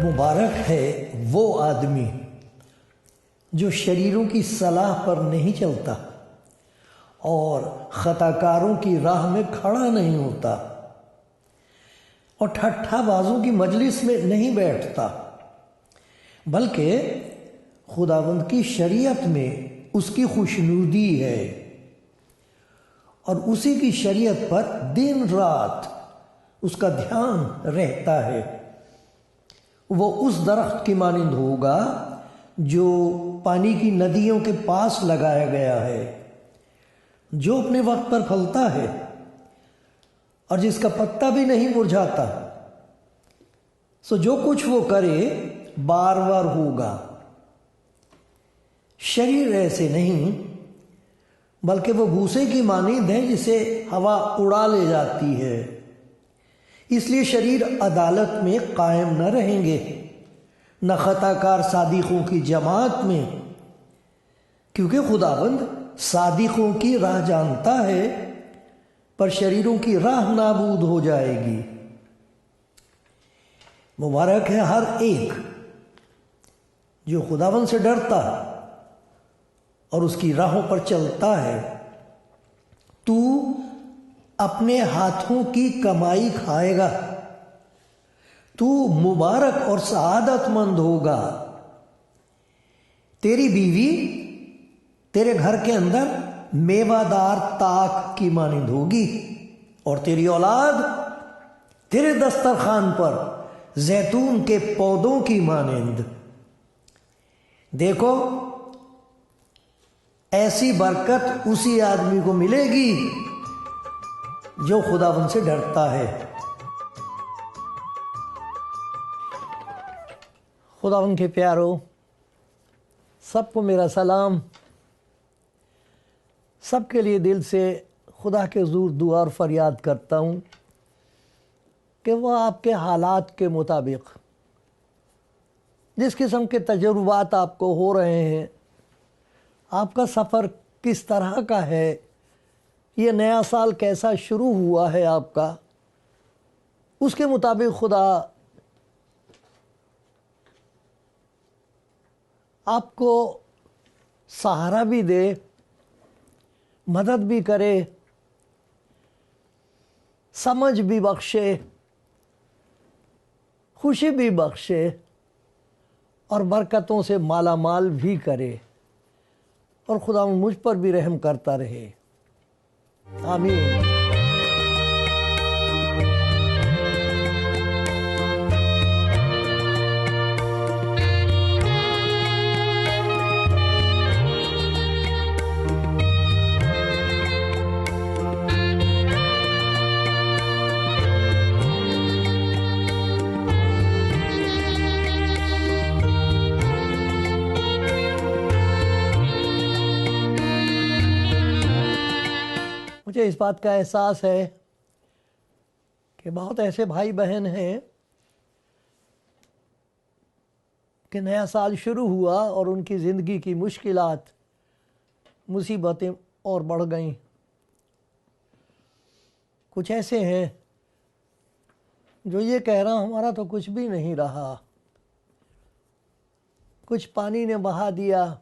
मुबारक है वो आदमी जो शरीरों की सलाह पर नहीं चलता और खताकारों की राह में खड़ा नहीं होता और ठट्ठाबाजों की मजलिस में नहीं बैठता, बल्कि खुदावंद की शरीयत में उसकी खुशनुदी है और उसी की शरीयत पर दिन रात उसका ध्यान रहता है। वो उस दरख्त की मानिंद होगा जो पानी की नदियों के पास लगाया गया है, जो अपने वक्त पर फलता है और जिसका पत्ता भी नहीं मुरझाता। सो जो कुछ वो करे बार बार होगा। शरीर ऐसे नहीं, बल्कि वो भूसे की मानिंद है जिसे हवा उड़ा ले जाती है। इसलिए शरीर अदालत में कायम न रहेंगे, न खताकार सादिकों की जमात में, क्योंकि खुदावंद सादिकों की राह जानता है, पर शरीरों की राह नाबूद हो जाएगी। मुबारक है हर एक जो खुदावंद से डरता और उसकी राहों पर चलता है। तू अपने हाथों की कमाई खाएगा, तू मुबारक और सआदतमंद होगा। तेरी बीवी तेरे घर के अंदर मेवादार ताक की मानिंद होगी और तेरी औलाद तेरे दस्तरखान पर जैतून के पौधों की मानिंद। देखो, ऐसी बरकत उसी आदमी को मिलेगी जो खुदावंद से डरता है। खुदावंद के प्यारो, सबको मेरा सलाम। सबके लिए दिल से खुदा के हुज़ूर दुआ और फरियाद करता हूँ कि वह आपके हालात के मुताबिक जिस किस्म के तजुर्बात आपको हो रहे हैं, आपका सफ़र किस तरह का है, ये नया साल कैसा शुरू हुआ है आपका, उसके मुताबिक खुदा आपको सहारा भी दे, मदद भी करे, समझ भी बख्शे, खुशी भी बख्शे और बरकतों से माला माल भी करे, और खुदा मुझ पर भी रहम करता रहे। आमीन। मुझे इस बात का एहसास है कि बहुत ऐसे भाई बहन हैं कि नया साल शुरू हुआ और उनकी ज़िंदगी की मुश्किलात, मुसीबतें और बढ़ गईं। कुछ ऐसे हैं जो ये कह रहा हमारा तो कुछ भी नहीं रहा, कुछ पानी ने बहा दिया,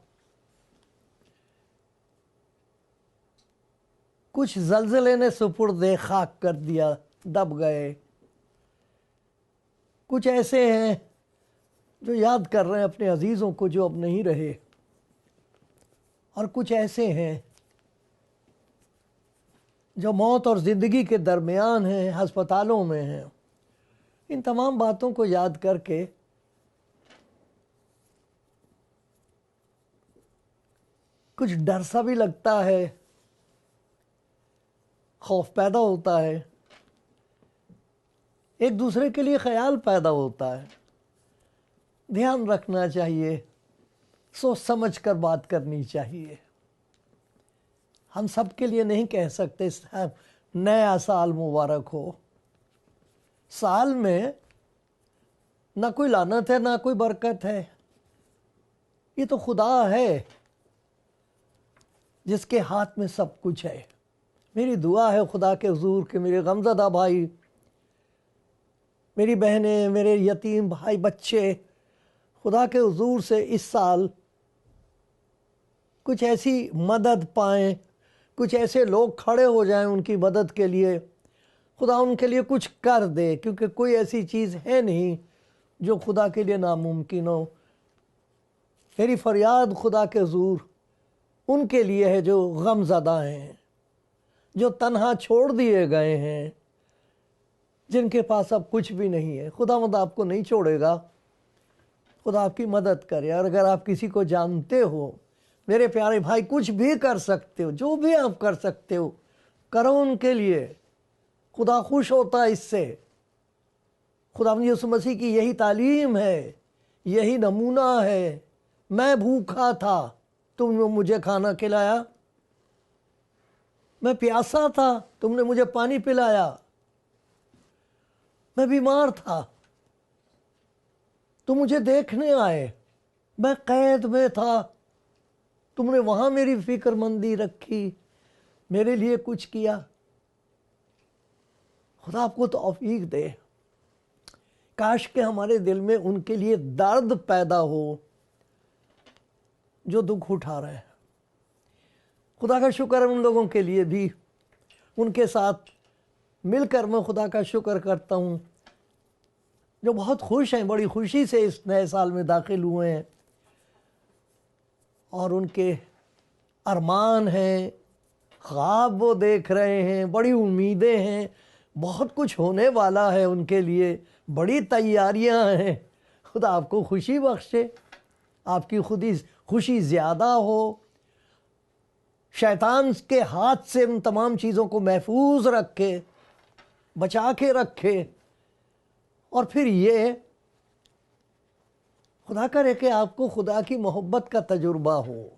कुछ ज़लज़ले ने सुपुर्द खाक कर दिया, दब गए। कुछ ऐसे हैं जो याद कर रहे हैं अपने अजीज़ों को जो अब नहीं रहे, और कुछ ऐसे हैं जो मौत और ज़िंदगी के दरमियान हैं, हस्पतालों में हैं। इन तमाम बातों को याद करके कुछ डर सा भी लगता है, खौफ पैदा होता है, एक दूसरे के लिए ख्याल पैदा होता है। ध्यान रखना चाहिए, सोच समझ कर बात करनी चाहिए। हम सब के लिए नहीं कह सकते साहब नया साल मुबारक हो। साल में ना कोई लानत है ना कोई बरकत है, ये तो खुदा है जिसके हाथ में सब कुछ है। मेरी दुआ है खुदा के हुजूर के मेरे गमज़दा भाई, मेरी बहनें, मेरे यतीम भाई बच्चे खुदा के हुजूर से इस साल कुछ ऐसी मदद पाएं, कुछ ऐसे लोग खड़े हो जाएं उनकी मदद के लिए, खुदा उनके लिए कुछ कर दे, क्योंकि कोई ऐसी चीज़ है नहीं जो खुदा के लिए नामुमकिन हो। मेरी फरियाद खुदा के हुजूर उनके लिए है जो गमज़दा हैं, जो तन्हा छोड़ दिए गए हैं, जिनके पास अब कुछ भी नहीं है। खुदावंद आपको नहीं छोड़ेगा, खुदा आपकी मदद करे। और अगर आप किसी को जानते हो मेरे प्यारे भाई, कुछ भी कर सकते हो, जो भी आप कर सकते हो करो उनके लिए। खुदा खुश होता है इससे। खुदावंद यीशु मसीह की यही तालीम है, यही नमूना है। मैं भूखा था, तुमने मुझे खाना खिलाया। मैं प्यासा था, तुमने मुझे पानी पिलाया। मैं बीमार था, तुम मुझे देखने आए। मैं कैद में था, तुमने वहां मेरी फिक्रमंदी रखी, मेरे लिए कुछ किया। खुदा आपको तौफीक दे। काश के हमारे दिल में उनके लिए दर्द पैदा हो जो दुख उठा रहे हैं। खुदा का शुक्र है उन लोगों के लिए भी, उनके साथ मिलकर मैं खुदा का शुक्र करता हूँ जो बहुत खुश हैं, बड़ी खुशी से इस नए साल में दाखिल हुए हैं। और उनके अरमान हैं, ख्वाब वो देख रहे हैं, बड़ी उम्मीदें हैं, बहुत कुछ होने वाला है उनके लिए, बड़ी तैयारियां हैं। खुदा आपको खुशी बख्शे, आपकी खुशी ज़्यादा हो, शैतान के हाथ से उन तमाम चीज़ों को महफूज रखे, बचा के रखे। और फिर ये खुदा करे कि आपको खुदा की मोहब्बत का तजुर्बा हो।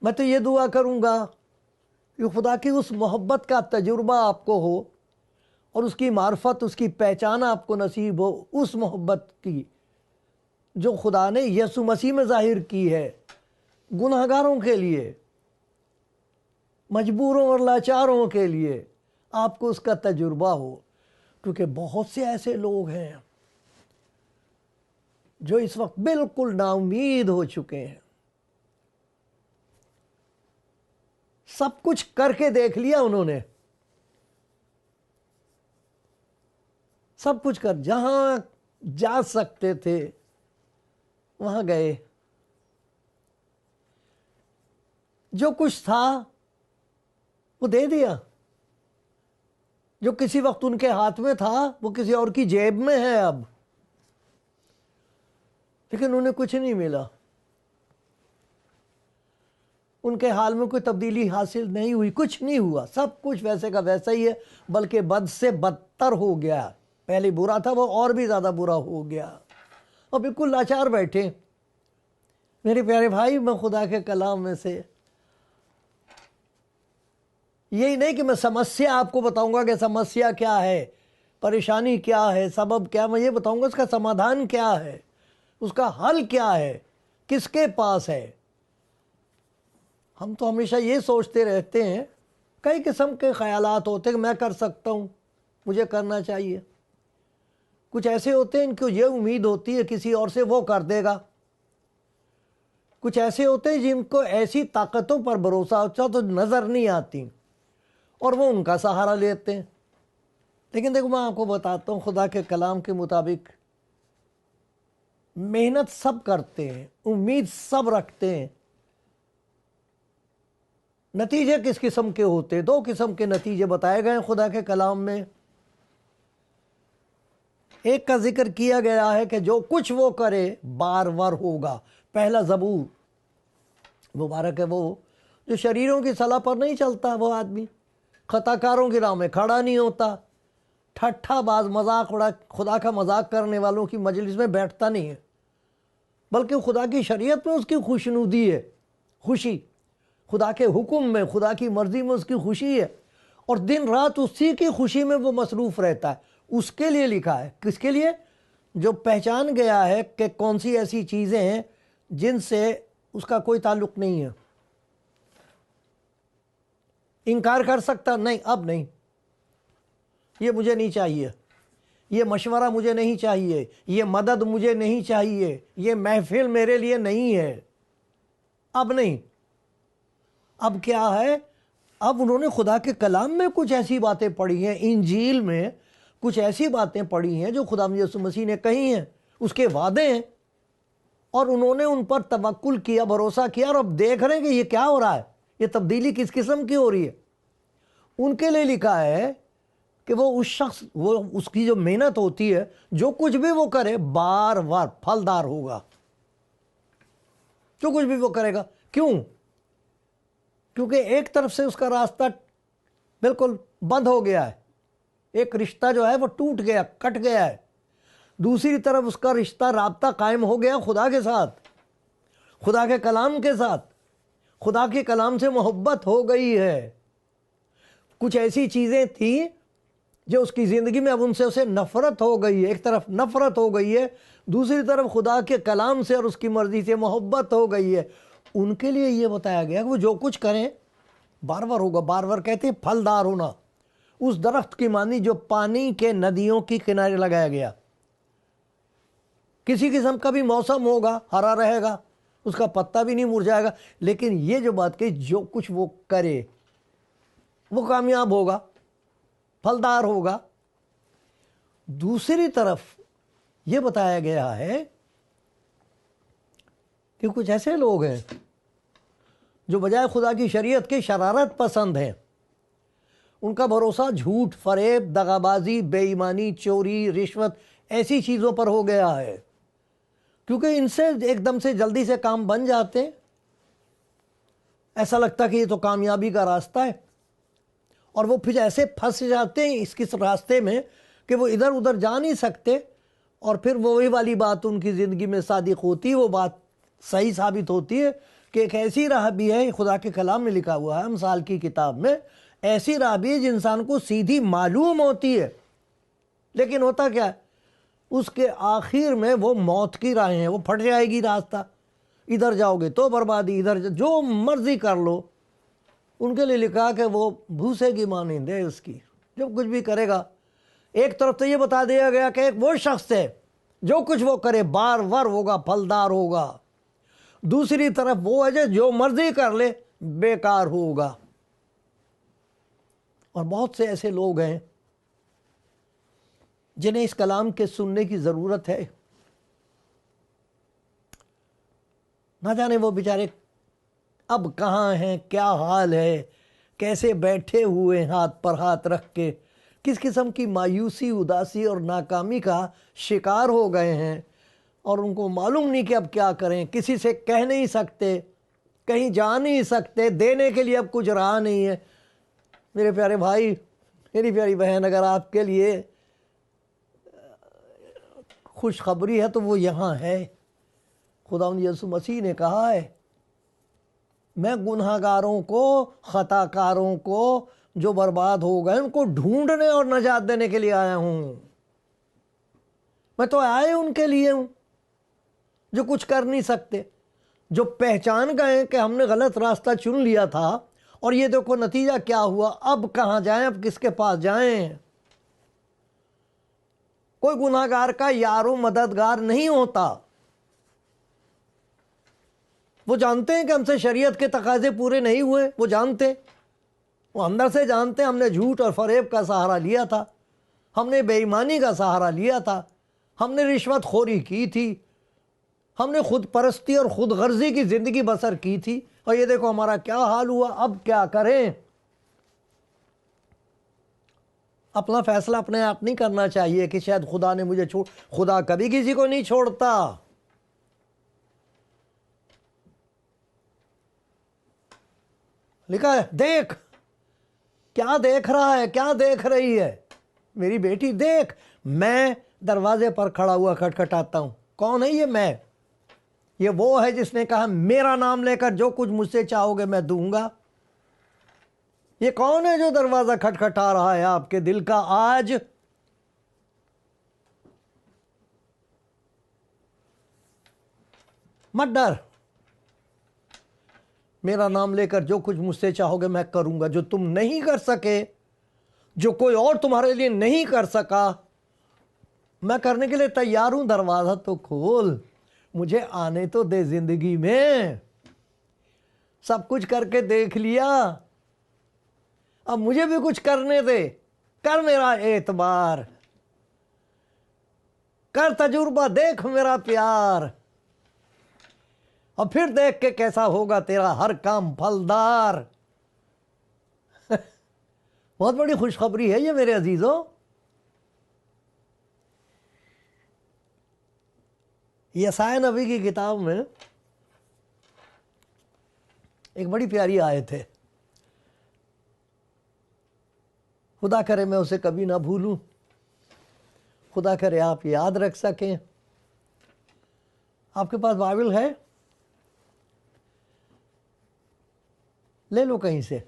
मैं तो ये दुआ करूँगा कि खुदा की उस मोहब्बत का तजुर्बा आपको हो और उसकी मार्फत, उसकी पहचान आपको नसीब हो, उस मोहब्बत की जो खुदा ने यीशु मसीह में ज़ाहिर की है गुनहगारों के लिए, मजबूरों और लाचारों के लिए। आपको उसका तजुर्बा हो, क्योंकि बहुत से ऐसे लोग हैं जो इस वक्त बिल्कुल नाउमीद हो चुके हैं। सब कुछ करके देख लिया उन्होंने, सब कुछ कर, जहां जा सकते थे वहां गए, जो कुछ था वो दे दिया, जो किसी वक्त उनके हाथ में था वो किसी और की जेब में है अब, लेकिन उन्हें कुछ नहीं मिला। उनके हाल में कोई तब्दीली हासिल नहीं हुई, कुछ नहीं हुआ, सब कुछ वैसे का वैसा ही है, बल्कि बद से बदतर हो गया। पहले बुरा था वो और भी ज़्यादा बुरा हो गया, और बिल्कुल लाचार बैठे। मेरे प्यारे भाई, मैं खुदा के कलाम में से यही नहीं कि मैं समस्या आपको बताऊंगा कि समस्या क्या है, परेशानी क्या है, सबब क्या, मैं ये बताऊंगा उसका समाधान क्या है, उसका हल क्या है, किसके पास है। हम तो हमेशा ये सोचते रहते हैं, कई किस्म के ख्यालात होते हैं कि मैं कर सकता हूँ, मुझे करना चाहिए। कुछ ऐसे होते हैं इनको ये उम्मीद होती है किसी और से वो कर देगा। कुछ ऐसे होते हैं जिनको ऐसी ताकतों पर भरोसा होता तो नज़र नहीं आती और वो उनका सहारा लेते हैं। लेकिन देखो, मैं आपको बताता हूँ, खुदा के कलाम के मुताबिक मेहनत सब करते हैं, उम्मीद सब रखते हैं। नतीजे किस किस्म के होते हैं? दो किस्म के नतीजे बताए गए हैं खुदा के कलाम में। एक का जिक्र किया गया है कि जो कुछ वो करे बार बार होगा। पहला ज़बूर मुबारक है वो जो शरीरों की सलाह पर नहीं चलता, वो आदमी खताकारों की राह में खड़ा नहीं होता, ठट्ठाबाज मजाक उड़ा खुदा का मजाक करने वालों की मजलिस में बैठता नहीं है, बल्कि खुदा की शरीयत में उसकी खुशनुदी है, खुशी, खुदा के हुक्म में, खुदा की मर्ज़ी में उसकी खुशी है, और दिन रात उसी की खुशी में वो मसरूफ़ रहता है। उसके लिए लिखा है। किसके लिए? जो पहचान गया है कि कौन सी ऐसी चीज़ें हैं जिनसे उसका कोई ताल्लुक़ नहीं है। इनकार कर सकता नहीं, अब नहीं, ये मुझे नहीं चाहिए, ये मशवरा मुझे नहीं चाहिए, ये मदद मुझे नहीं चाहिए, ये महफिल मेरे लिए नहीं है, अब नहीं। अब क्या है? अब उन्होंने खुदा के कलाम में कुछ ऐसी बातें पढ़ी हैं, इंजील में कुछ ऐसी बातें पढ़ी हैं जो खुदा यीशु मसीह ने कही हैं, उसके वादे हैं, और उन्होंने उन पर तवक्कुल किया, भरोसा किया, और अब देख रहे हैं कि ये क्या हो रहा है, ये तब्दीली किस किस्म की हो रही है। उनके लिए लिखा है कि वो उस शख्स, वो उसकी जो मेहनत होती है, जो कुछ भी वो करे बार बार फलदार होगा, जो कुछ भी वो करेगा। क्यों? क्योंकि एक तरफ से उसका रास्ता बिल्कुल बंद हो गया है, एक रिश्ता जो है वो टूट गया, कट गया है। दूसरी तरफ उसका रिश्ता, राब्ता कायम हो गया खुदा के साथ, खुदा के कलाम के साथ, खुदा के कलाम से मोहब्बत हो गई है। कुछ ऐसी चीज़ें थी जो उसकी ज़िंदगी में, अब उनसे उसे नफ़रत हो गई है। एक तरफ नफ़रत हो गई है, दूसरी तरफ खुदा के कलाम से और उसकी मर्ज़ी से मोहब्बत हो गई है। उनके लिए ये बताया गया कि वो जो कुछ करें बार बार होगा। बार बार कहते हैं फलदार होना, उस दरख्त की मानी जो पानी के नदियों के किनारे लगाया गया। किसी किस्म का भी मौसम होगा, हरा रहेगा, उसका पत्ता भी नहीं मुरझाएगा, लेकिन ये जो बात कही, जो कुछ वो करे वो कामयाब होगा, फलदार होगा। दूसरी तरफ ये बताया गया है कि कुछ ऐसे लोग हैं जो बजाय खुदा की शरीयत के शरारत पसंद हैं। उनका भरोसा झूठ, फरेब, दगाबाजी, बेईमानी, चोरी, रिश्वत, ऐसी चीज़ों पर हो गया है, क्योंकि इनसे एकदम से जल्दी से काम बन जाते हैं। ऐसा लगता कि ये तो कामयाबी का रास्ता है, और वो फिर ऐसे फंस जाते हैं इस रास्ते में कि वो इधर उधर जा नहीं सकते, और फिर वही वाली बात उनकी ज़िंदगी में सादिक होती है। वो बात सही साबित होती है कि एक ऐसी राह भी है, खुदा के कलाम में लिखा हुआ है, अमसाल की किताब में, ऐसी राह भी है जो इंसान को सीधी मालूम होती है, लेकिन होता क्या है, उसके आखिर में वो मौत की राहें हैं, वो फट जाएगी रास्ता, इधर जाओगे तो बर्बादी, इधर जो मर्जी कर लो। उनके लिए लिखा कि वो भूसे की मानिंद है उसकी, जो कुछ भी करेगा। एक तरफ तो ये बता दिया गया कि एक वो शख्स है जो कुछ वो करे बार बार होगा, फलदार होगा। दूसरी तरफ वो है जो मर्जी कर ले बेकार होगा। और बहुत से ऐसे लोग हैं जिन्हें इस कलाम के सुनने की ज़रूरत है। ना जाने वो बेचारे अब कहाँ हैं, क्या हाल है, कैसे बैठे हुए हाथ पर हाथ रख के, किस किस्म की मायूसी, उदासी और नाकामी का शिकार हो गए हैं, और उनको मालूम नहीं कि अब क्या करें। किसी से कह नहीं सकते, कहीं जा नहीं सकते, देने के लिए अब कुछ रहा नहीं है। मेरे प्यारे भाई, मेरी प्यारी बहन, अगर आपके लिए खुशखबरी है तो वो यहाँ है। खुदावंद यीशु मसीह ने कहा है, मैं गुनहगारों को, खताकारों को जो बर्बाद हो गए उनको ढूंढने और नजात देने के लिए आया हूँ। मैं तो आए उनके लिए हूँ जो कुछ कर नहीं सकते, जो पहचान गए कि हमने गलत रास्ता चुन लिया था, और ये देखो नतीजा क्या हुआ, अब कहाँ जाएं, अब किसके पास जाएं। कोई गुनाहगार का यारो मददगार नहीं होता। वो जानते हैं कि हमसे शरीयत के तकाजे पूरे नहीं हुए, वो जानते, वो अंदर से जानते हैं हमने झूठ और फरेब का सहारा लिया था, हमने बेईमानी का सहारा लिया था, हमने रिश्वत खोरी की थी, हमने खुद परस्ती और खुद गर्जी की ज़िंदगी बसर की थी, और ये देखो हमारा क्या हाल हुआ। अब क्या करें? अपना फैसला अपने आप नहीं करना चाहिए कि शायद खुदा ने मुझे छोड़, खुदा कभी किसी को नहीं छोड़ता। लिखा है, देख, क्या देख रहा है, क्या देख रही है, मेरी बेटी देख, मैं दरवाजे पर खड़ा हुआ खटखटाता हूं। कौन है ये मैं? ये वो है जिसने कहा मेरा नाम लेकर जो कुछ मुझसे चाहोगे मैं दूंगा। ये कौन है जो दरवाजा खटखटा रहा है आपके दिल का आज? मत डर, मेरा नाम लेकर जो कुछ मुझसे चाहोगे मैं करूंगा। जो तुम नहीं कर सके, जो कोई और तुम्हारे लिए नहीं कर सका, मैं करने के लिए तैयार हूं। दरवाजा तो खोल, मुझे आने तो दे जिंदगी में। सब कुछ करके देख लिया, अब मुझे भी कुछ करने दे। कर मेरा एतबार, कर तजुर्बा, देख मेरा प्यार, और फिर देख के कैसा होगा तेरा हर काम फलदार। बहुत बड़ी खुशखबरी है ये मेरे अजीजों। यसाया नबी की किताब में एक बड़ी प्यारी आयत है। खुदा करे मैं उसे कभी ना भूलूं, खुदा करे आप याद रख सकें। आपके पास बाइबल है? ले लो कहीं से,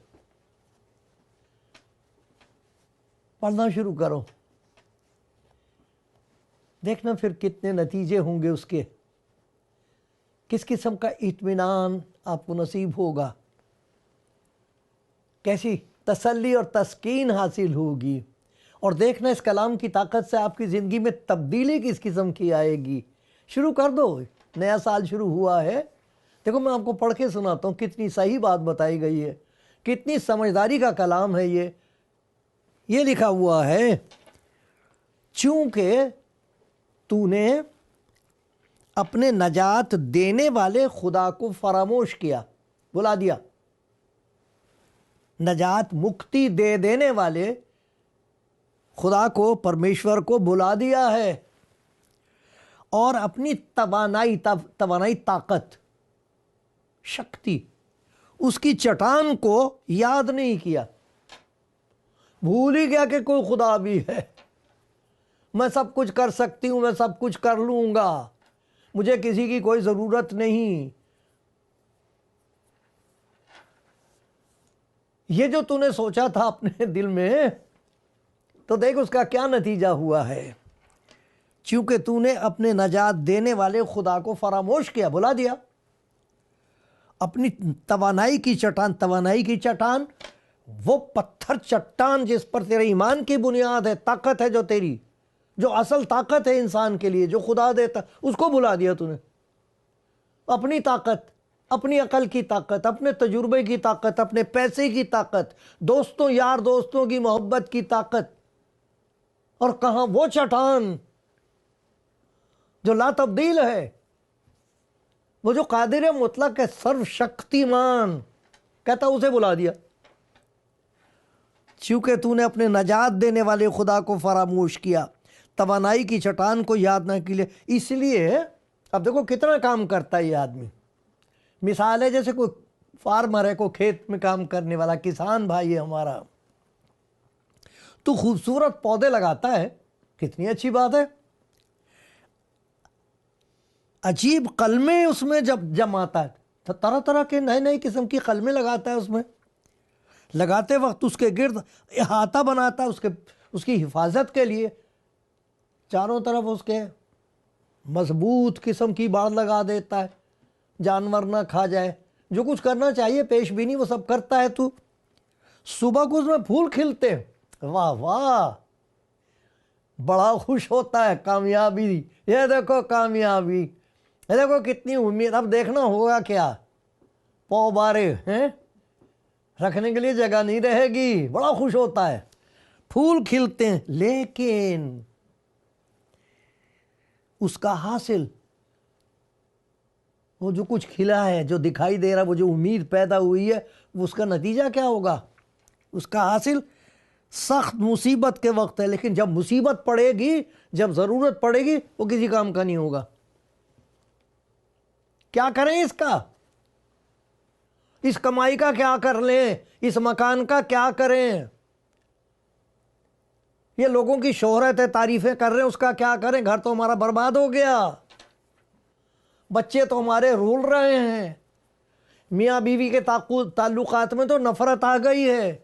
पढ़ना शुरू करो। देखना फिर कितने नतीजे होंगे उसके, किस किस्म का इत्मीनान आपको नसीब होगा, कैसी तसल्ली और तस्कीन हासिल होगी। और देखना इस कलाम की ताकत से आपकी ज़िंदगी में तब्दीली किस किस्म की आएगी। शुरू कर दो, नया साल शुरू हुआ है। देखो मैं आपको पढ़ के सुनाता हूँ, कितनी सही बात बताई गई है, कितनी समझदारी का कलाम है ये लिखा हुआ है, चूंकि तूने अपने नजात देने वाले खुदा को फरामोश किया, बुला दिया। नजात मुक्ति दे देने वाले खुदा को, परमेश्वर को बुला दिया है, और अपनी तवानाई ताकत, शक्ति, उसकी चट्टान को याद नहीं किया। भूल ही गया कि कोई खुदा भी है। मैं सब कुछ कर सकती हूं, मैं सब कुछ कर लूंगा, मुझे किसी की कोई जरूरत नहीं। ये जो तूने सोचा था अपने दिल में, तो देख उसका क्या नतीजा हुआ है। क्योंकि तूने अपने नजात देने वाले खुदा को फरामोश किया, बुला दिया। अपनी तवानाई की चट्टान, वो पत्थर चट्टान जिस पर तेरे ईमान की बुनियाद है, ताकत है जो तेरी, जो असल ताकत है इंसान के लिए, जो खुदा देता, उसको बुला दिया तूने। अपनी ताकत, अपनी अकल की ताकत, अपने तजुर्बे की ताकत, अपने पैसे की ताकत, दोस्तों यार दोस्तों की मोहब्बत की ताकत, और कहां वो चट्टान जो ला तब्दील है, वो जो कादिर मुतलक है, सर्वशक्तिमान, कहता उसे बुला दिया। चूंकि तूने अपने नजात देने वाले खुदा को फरामोश किया, तवानाई की चट्टान को याद न किया। इसलिए अब देखो कितना काम करता है ये आदमी। मिसाल है जैसे कोई फार्मर है, कोई खेत में काम करने वाला किसान भाई है हमारा, तो खूबसूरत पौधे लगाता है, कितनी अच्छी बात है। अजीब कलमे उसमें जब जमाता है, तो तरह तरह के नए नए किस्म की कलमे लगाता है। उसमें लगाते वक्त उसके गिर्द अहाता बनाता है, उसकी हिफाजत के लिए चारों तरफ उसके मजबूत किस्म की बाड़ लगा देता है, जानवर ना खा जाए। जो कुछ करना चाहिए पेश भी नहीं वो सब करता है तू। सुबह को उसमें फूल खिलते, वाह वाह, बड़ा खुश होता है। कामयाबी, ये देखो कामयाबी, ये देखो कितनी उम्मीद। अब देखना होगा क्या, पौ बारे हैं, रखने के लिए जगह नहीं रहेगी। बड़ा खुश होता है, फूल खिलते हैं, लेकिन उसका हासिल, वो जो कुछ खिला है, जो दिखाई दे रहा, वो जो उम्मीद पैदा हुई है, वो उसका नतीजा क्या होगा? उसका हासिल सख्त मुसीबत के वक्त है, लेकिन जब मुसीबत पड़ेगी, जब ज़रूरत पड़ेगी, वो किसी काम का नहीं होगा। क्या करें इसका? इस कमाई का क्या कर लें? इस मकान का क्या करें? ये लोगों की शोहरत है, तारीफें कर रहे हैं, उसका क्या करें? घर तो हमारा बर्बाद हो गया, बच्चे तो हमारे रूल रहे हैं, मियाँ बीवी के ताल्लुकात में तो नफरत आ गई है,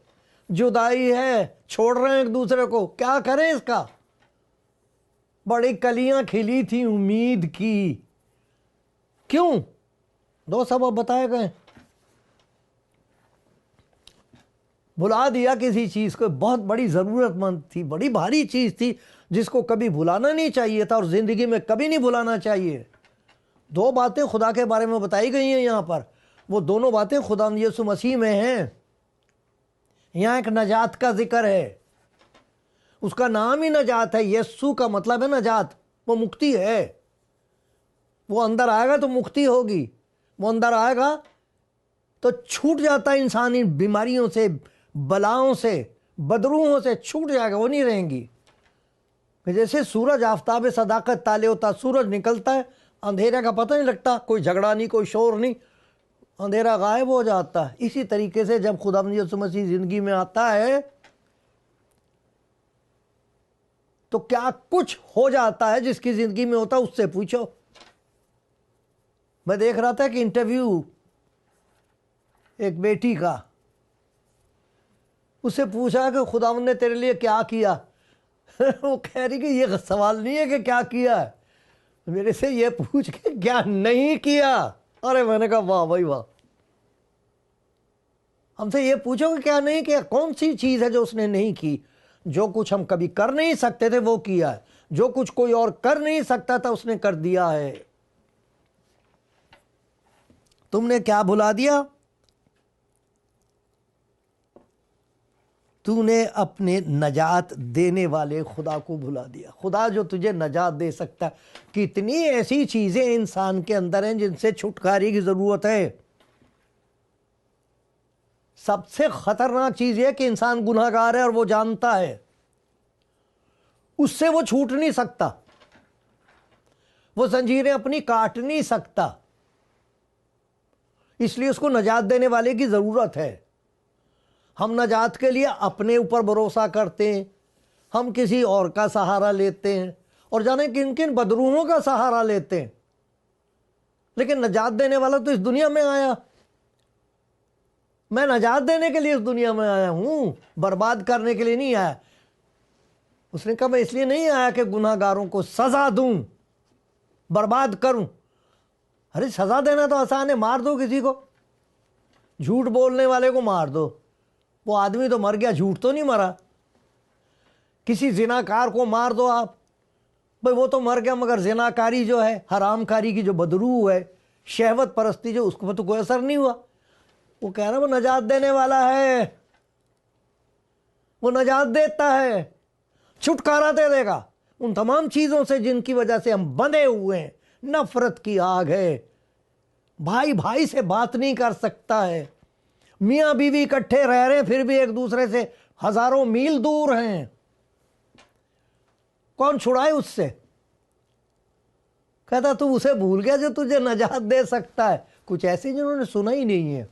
जुदाई है, छोड़ रहे हैं एक दूसरे को, क्या करें इसका? बड़ी कलियां खिली थी उम्मीद की, क्यों? दो सबब बताए गए। भुला दिया किसी चीज को, बहुत बड़ी जरूरतमंद थी, बड़ी भारी चीज थी जिसको कभी भुलाना नहीं चाहिए था और जिंदगी में कभी नहीं भुलाना चाहिए। दो बातें खुदा के बारे में बताई गई हैं यहाँ पर, वो दोनों बातें खुदा यीशु मसीह में हैं। यहाँ एक नजात का जिक्र है, उसका नाम ही नजात है। यीशु का मतलब है नजात, वो मुक्ति है। वो अंदर आएगा तो मुक्ति होगी, वो अंदर आएगा तो छूट जाता है इंसान इन बीमारियों से, बलाओं से, बदरूहों से छूट जाएगा, वो नहीं रहेंगी। जैसे सूरज आफ्ताब सदाकत ताले होता, सूरज निकलता है, अंधेरे का पता नहीं लगता, कोई झगड़ा नहीं, कोई शोर नहीं, अंधेरा गायब हो जाता है। इसी तरीके से जब खुदा यीशु मसीह जिंदगी में आता है तो क्या कुछ हो जाता है जिसकी जिंदगी में होता, उससे पूछो। मैं देख रहा था कि इंटरव्यू एक बेटी का, उससे पूछा कि खुदावंद ने तेरे लिए क्या किया। वो कह रही कि ये सवाल नहीं है कि क्या किया है, मेरे से ये पूछ के क्या नहीं किया। अरे मैंने कहा वाह भाई वाह, हमसे ये पूछो कि क्या नहीं किया, कौन सी चीज है जो उसने नहीं की? जो कुछ हम कभी कर नहीं सकते थे वो किया है, जो कुछ कोई और कर नहीं सकता था उसने कर दिया है। तुमने क्या भुला दिया? तूने अपने नजात देने वाले खुदा को भुला दिया। खुदा जो तुझे नजात दे सकता है। कितनी ऐसी चीजें इंसान के अंदर हैं जिनसे छुटकारे की जरूरत है। सबसे खतरनाक चीज यह कि इंसान गुनहगार है और वो जानता है, उससे वो छूट नहीं सकता, वो जंजीरें अपनी काट नहीं सकता, इसलिए उसको नजात देने वाले की जरूरत है। हम नजात के लिए अपने ऊपर भरोसा करते हैं, हम किसी और का सहारा लेते हैं और जाने किन किन बदरूहों का सहारा लेते हैं। लेकिन नजात देने वाला तो इस दुनिया में आया। मैं नजात देने के लिए इस दुनिया में आया हूं, बर्बाद करने के लिए नहीं आया। उसने कहा मैं इसलिए नहीं आया कि गुनाहगारों को सजा दूं, बर्बाद करूं। अरे सजा देना तो आसान है, मार दो किसी को, झूठ बोलने वाले को मार दो, वो आदमी तो मर गया, झूठ तो नहीं मरा। किसी जिनाकार को मार दो आप, भाई वो तो मर गया, मगर जिनाकारी जो है, हरामकारी की जो बदरू है, शहवत परस्ती जो, उसको तो कोई असर नहीं हुआ। वो कह रहा वो नजात देने वाला है, वो नजात देता है, छुटकारा दे देगा उन तमाम चीजों से जिनकी वजह से हम बंधे हुए हैं। नफरत की आग है, भाई भाई से बात नहीं कर सकता है, मियाँ बीवी इकट्ठे रह रहे हैं फिर भी एक दूसरे से हजारों मील दूर हैं। कौन छुड़ाए उससे? कहता तू उसे भूल गया जो तुझे नजात दे सकता है। कुछ ऐसे जिन्होंने सुना ही नहीं है।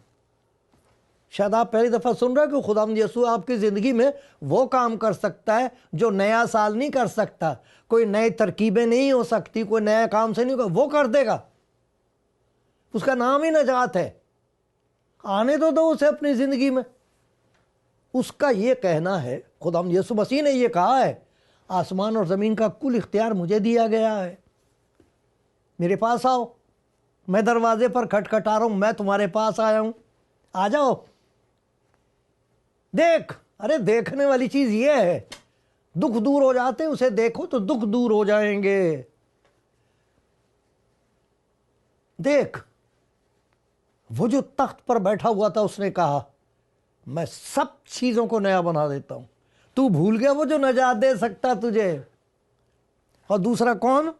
शायद आप पहली दफा सुन रहे हो कि खुदावंद यीशु आपकी जिंदगी में वो काम कर सकता है जो नया साल नहीं कर सकता, कोई नई तरकीबें नहीं हो सकती, कोई नया काम से नहीं, वो कर देगा। उसका नाम ही नजात है। आने तो दो उसे अपनी जिंदगी में। उसका ये कहना है, खुदावंद यीशु मसीह ने ये कहा है, आसमान और जमीन का कुल इख्तियार मुझे दिया गया है, मेरे पास आओ, मैं दरवाजे पर खटखटा रहा हूं, मैं तुम्हारे पास आया हूं, आ जाओ, देख। अरे देखने वाली चीज ये है, दुख दूर हो जाते हैं, उसे देखो तो दुख दूर हो जाएंगे। देख, वो जो तख्त पर बैठा हुआ था उसने कहा मैं सब चीजों को नया बना देता हूं। तू भूल गया वो जो नजात दे सकता तुझे। और दूसरा कौन?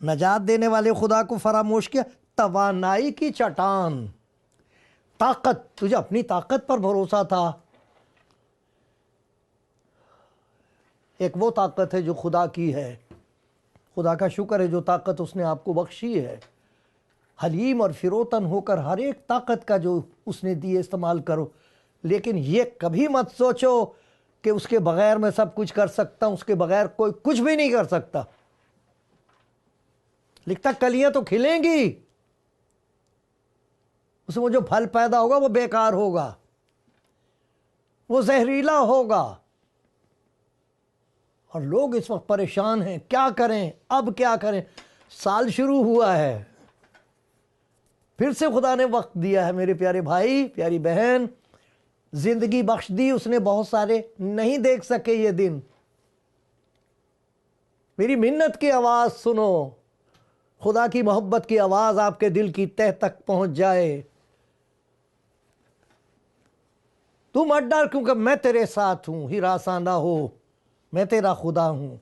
नजात देने वाले खुदा को फरामोश किया। तवानाई की चट्टान, ताकत, तुझे अपनी ताकत पर भरोसा था। एक वो ताकत है जो खुदा की है, खुदा का शुक्र है जो ताकत उसने आपको बख्शी है। हलीम और फिरोतन होकर हर एक ताकत का जो उसने दी इस्तेमाल करो। लेकिन ये कभी मत सोचो कि उसके बगैर मैं सब कुछ कर सकता हूं, उसके बगैर कोई कुछ भी नहीं कर सकता। लिखता कलियां तो खिलेंगी, उसमें जो फल पैदा होगा वो बेकार होगा, वो जहरीला होगा। और लोग इस वक्त परेशान हैं, क्या करें, अब क्या करें। साल शुरू हुआ है, फिर से खुदा ने वक्त दिया है मेरे प्यारे भाई, प्यारी बहन, जिंदगी बख्श दी उसने। बहुत सारे नहीं देख सके ये दिन। मेरी मिन्नत की आवाज सुनो, खुदा की मोहब्बत की आवाज आपके दिल की तह तक पहुंच जाए। तू मत डर, क्योंकि मैं तेरे साथ हूं, हिरासा ना हो, मैं तेरा खुदा हूं।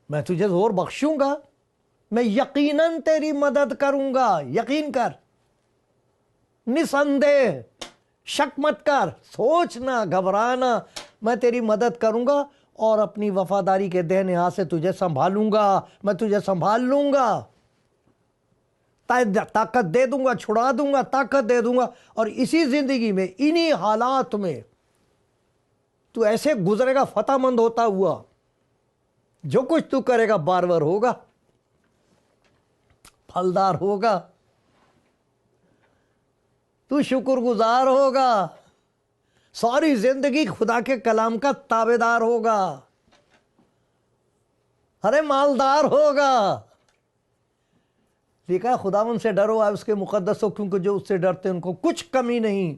मैं तुझे जोर बख्शूंगा, मैं यकीनन तेरी मदद करूंगा। यकीन कर, निसंदेह, शक मत कर, सोचना, घबराना। मैं तेरी मदद करूंगा और अपनी वफादारी के दाहिने हाथ से तुझे संभालूंगा। मैं तुझे संभाल लूंगा, ताकत दे दूंगा, छुड़ा दूंगा, ताकत दे दूंगा। और इसी जिंदगी में, इन्हीं हालात में तू ऐसे गुजरेगा फतेहमंद होता हुआ। जो कुछ तू करेगा बारवर होगा, फलदार होगा, तू शुक्रगुजार होगा, सारी जिंदगी खुदा के कलाम का ताबेदार होगा, अरे मालदार होगा। लिखा खुदावंद से डरो आए उसके मुकद्दस हो, क्योंकि जो उससे डरते हैं उनको कुछ कमी नहीं।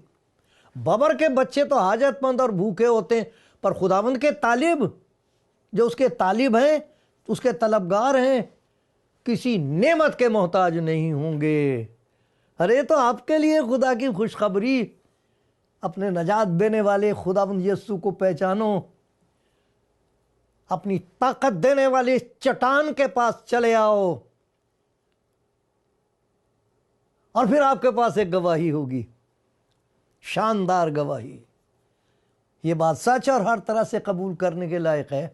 बबर के बच्चे तो हाजतमंद और भूखे होते हैं, पर खुदावंद के तालिब, जो उसके तालिब हैं, उसके तलबगार हैं, किसी नेमत के मोहताज नहीं होंगे। अरे तो आपके लिए खुदा की खुशखबरी, अपने नजात देने वाले खुदावंद यीशु को पहचानो। अपनी ताकत देने वाले चट्टान के पास चले आओ, और फिर आपके पास एक गवाही होगी, शानदार गवाही। ये बात सच और हर तरह से कबूल करने के लायक है।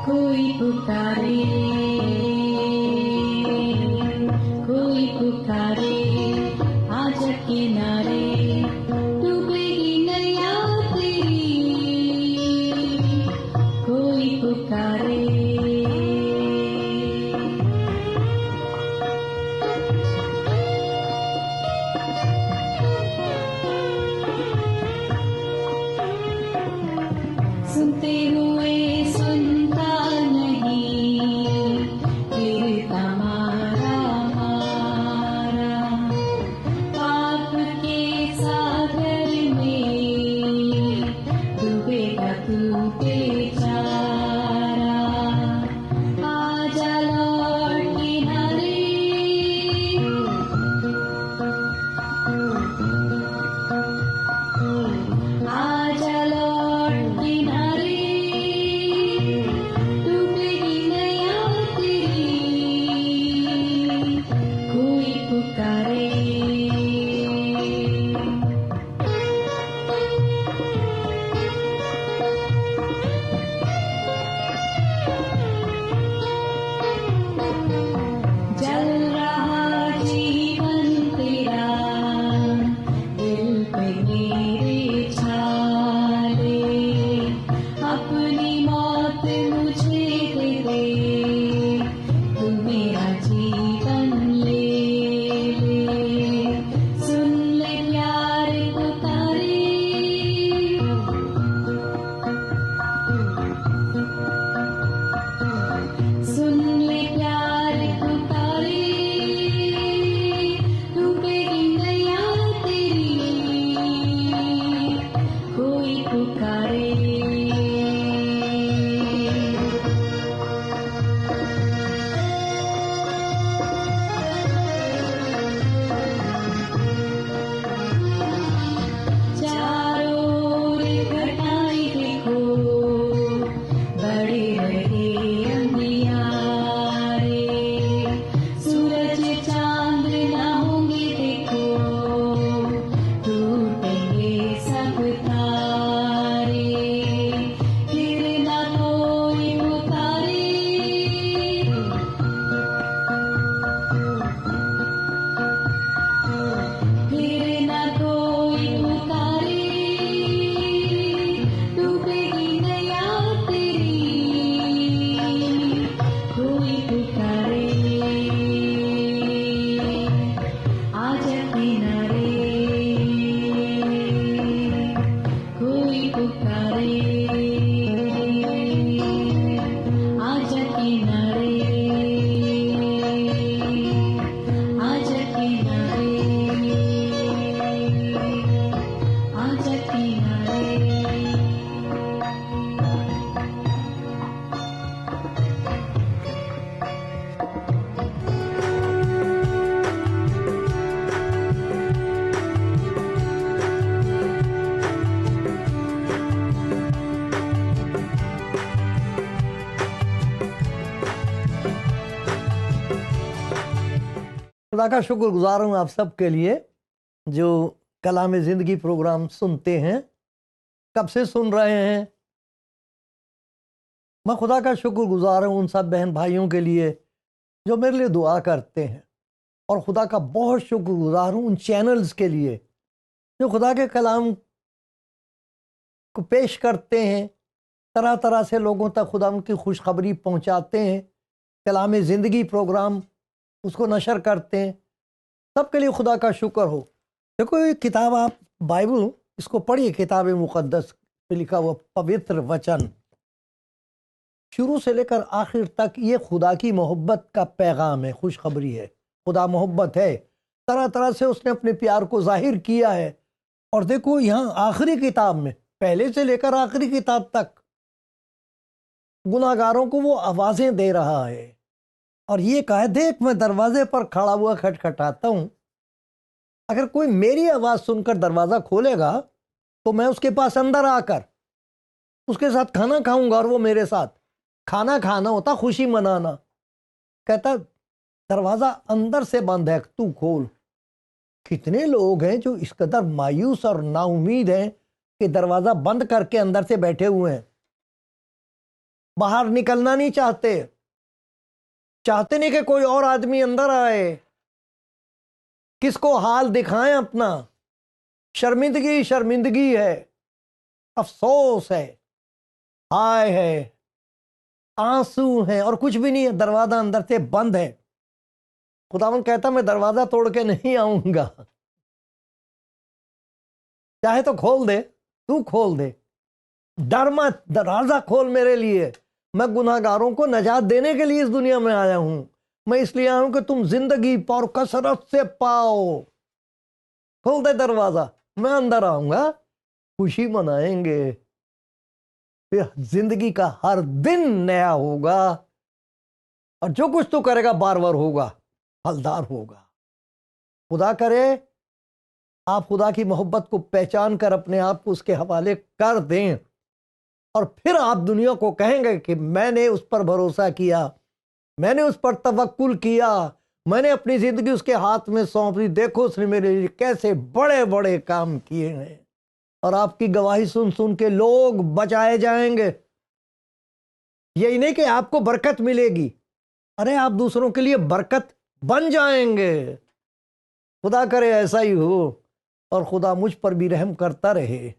कोई पुकारे, कोई पुकारे, आजा किनारे, डूबेगी नैया तेरी। कोई पुकारे, सुनते हुए सुनता नहीं, गिरता मारा मारा, पाप के सागर में डूबेगा तू बेचारा। आजा लौट किनारे, आजा लौट किनारे, डूबेगी नैया तेरी। कोई पुकारे, जल रहा जीवन तेरा, दिल पे मेरे छाले, अपनी मौत मुझे दे दे, तू मेरा जीवन ले ले। खुदा का शुक्रगुजार हूँ आप सब के लिए जो कलाम ज़िंदगी प्रोग्राम सुनते हैं, कब से सुन रहे हैं। मैं खुदा का शुक्रगुजार हूँ उन सब बहन भाइयों के लिए जो मेरे लिए दुआ करते हैं, और खुदा का बहुत शुक्रगुजार हूँ उन चैनल्स के लिए जो खुदा के कलाम को पेश करते हैं, तरह तरह से लोगों तक खुदा की खुशखबरी पहुँचाते हैं। कलाम ज़िंदगी प्रोग्राम उसको नशर करते हैं। सबके लिए खुदा का शुक्र हो। देखो ये किताब, आप बाइबल इसको पढ़िए, किताब मुक़द्दस में लिखा हुआ पवित्र वचन शुरू से लेकर आखिर तक ये खुदा की मोहब्बत का पैगाम है, खुशखबरी है। खुदा मोहब्बत है, तरह तरह से उसने अपने प्यार को जाहिर किया है। और देखो यहाँ आखिरी किताब में, पहले से लेकर आखिरी किताब तक गुनाहगारों को वो आवाज़ें दे रहा है। और ये कहा, देख मैं दरवाजे पर खड़ा हुआ खटखटाता हूँ, अगर कोई मेरी आवाज़ सुनकर दरवाज़ा खोलेगा तो मैं उसके पास अंदर आकर उसके साथ खाना खाऊंगा और वो मेरे साथ। खाना खाना होता खुशी मनाना। कहता दरवाज़ा अंदर से बंद है, तू खोल। कितने लोग हैं जो इस कदर मायूस और नाउमीद हैं कि दरवाज़ा बंद करके अंदर से बैठे हुए हैं, बाहर निकलना नहीं चाहते, चाहते नहीं कि कोई और आदमी अंदर आए। किसको हाल दिखाएं अपना। शर्मिंदगी शर्मिंदगी है, अफसोस है, हाय है, आंसू हैं, और कुछ भी नहीं है। दरवाजा अंदर से बंद है। खुदावन कहता मैं दरवाजा तोड़ के नहीं आऊंगा, चाहे तो खोल दे, तू खोल दे, डर मत, दरवाजा खोल मेरे लिए। मैं गुनाहगारों को नजात देने के लिए इस दुनिया में आया हूं। मैं इसलिए आया हूं कि तुम जिंदगी और कसरत से पाओ। खोल दे दरवाजा, मैं अंदर आऊंगा, खुशी मनाएंगे, फिर जिंदगी का हर दिन नया होगा, और जो कुछ तू करेगा बार बार होगा, फलदार होगा। खुदा करे आप खुदा की मोहब्बत को पहचान कर अपने आप को उसके हवाले कर दें, और फिर आप दुनिया को कहेंगे कि मैंने उस पर भरोसा किया, मैंने उस पर तवक्कुल किया, मैंने अपनी जिंदगी उसके हाथ में सौंप दी। देखो उसने मेरे लिए कैसे बड़े बड़े काम किए हैं। और आपकी गवाही सुन सुन के लोग बचाए जाएंगे। यही नहीं कि आपको बरकत मिलेगी, अरे आप दूसरों के लिए बरकत बन जाएंगे। खुदा करे ऐसा ही हो, और खुदा मुझ पर भी रहम करता रहे।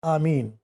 आमीन।